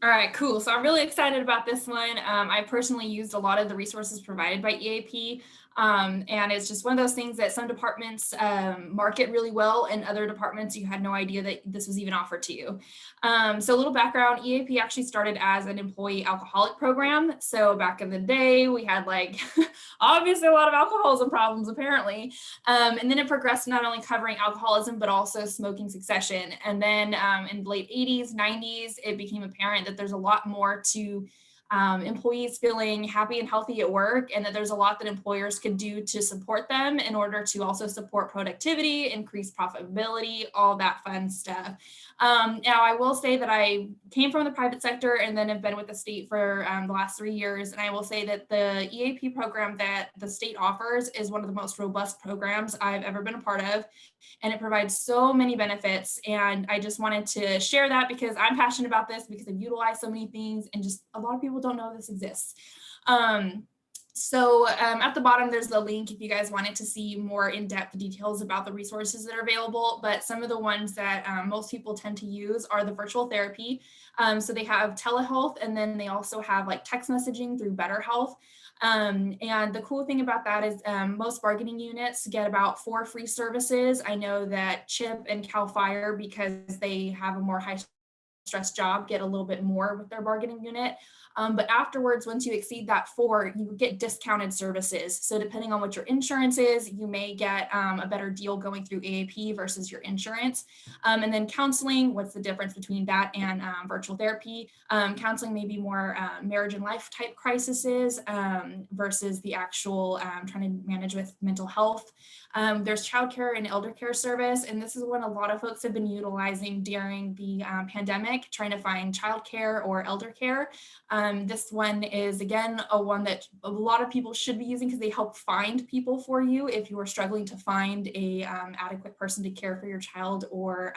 All right, cool. So I'm really excited about this one. I personally used a lot of the resources provided by EAP. And it's just one of those things that some departments market really well, and other departments you had no idea that this was even offered to you. So a little background, EAP actually started as an employee alcoholic program. So back in the day, we had like obviously a lot of alcoholism problems apparently. And then it progressed not only covering alcoholism, but also smoking cessation. And then in the late 80s, 90s, it became apparent that there's a lot more to employees feeling happy and healthy at work, and that there's a lot that employers could do to support them in order to also support productivity, increase profitability, all that fun stuff. Now, I will say that I came from the private sector and then have been with the state for the last 3 years. And I will say that the EAP program that the state offers is one of the most robust programs I've ever been a part of, and it provides so many benefits. And I just wanted to share that because I'm passionate about this, because I've utilized so many things and just a lot of people don't know this exists. At the bottom, there's the link if you guys wanted to see more in-depth details about the resources that are available. But some of the ones that most people tend to use are the virtual therapy. So they have telehealth, and then they also have like text messaging through BetterHealth. And the cool thing about that is most bargaining units get about 4 free services. I know that CHIP and CAL FIRE, because they have a more high stress job, get a little bit more with their bargaining unit. But afterwards, once you exceed that 4, you get discounted services. So depending on what your insurance is, you may get a better deal going through AAP versus your insurance. And then counseling, what's the difference between that and virtual therapy? Counseling may be more marriage and life type crises versus the actual trying to manage with mental health. There's childcare and elder care service, and this is one a lot of folks have been utilizing during the pandemic, trying to find childcare or elder care. This one is, again, a one that a lot of people should be using because they help find people for you if you are struggling to find a adequate person to care for your child or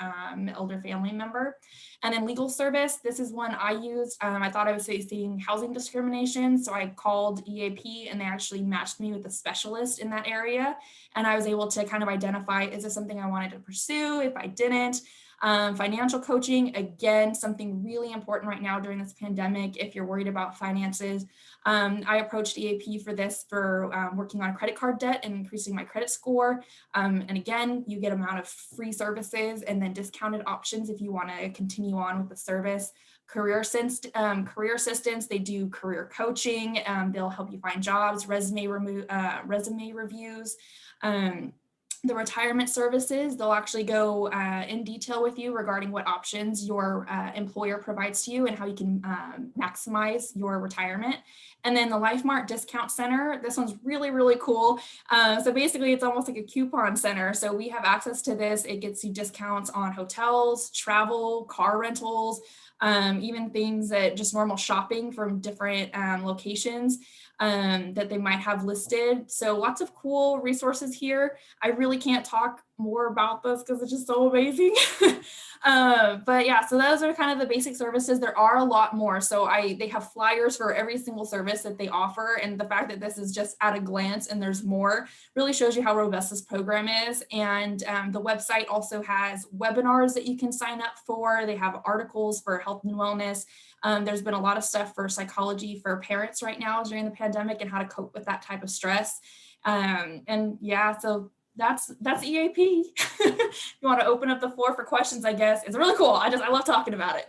elder family member. And then legal service, this is one I used. I thought I was facing housing discrimination, so I called EAP and they actually matched me with a specialist in that area. And I was able to kind of identify, is this something I wanted to pursue? If I didn't, financial coaching, again, something really important right now during this pandemic. If you're worried about finances, I approached EAP for this, for working on credit card debt and increasing my credit score. And again, you get amount of free services and then discounted options if you want to continue on with the service. Career assistance, they do career coaching. They'll help you find jobs, resume reviews. The retirement services, they'll actually go in detail with you regarding what options your employer provides to you and how you can maximize your retirement. And then the LifeMart Discount Center, this one's really, really cool. So basically, it's almost like a coupon center. So we have access to this. It gets you discounts on hotels, travel, car rentals, even things that just normal shopping from different locations that they might have listed. So lots of cool resources here. I really can't talk more about this because it's just so amazing. But yeah, so those are kind of the basic services. There are a lot more. So they have flyers for every single service that they offer. And the fact that this is just at a glance and there's more really shows you how robust this program is. And the website also has webinars that you can sign up for. They have articles for health and wellness. There's been a lot of stuff for psychology for parents right now during the pandemic and how to cope with that type of stress. And yeah, so that's EAP. You want to open up the floor for questions, I guess. It's really cool. I love talking about it.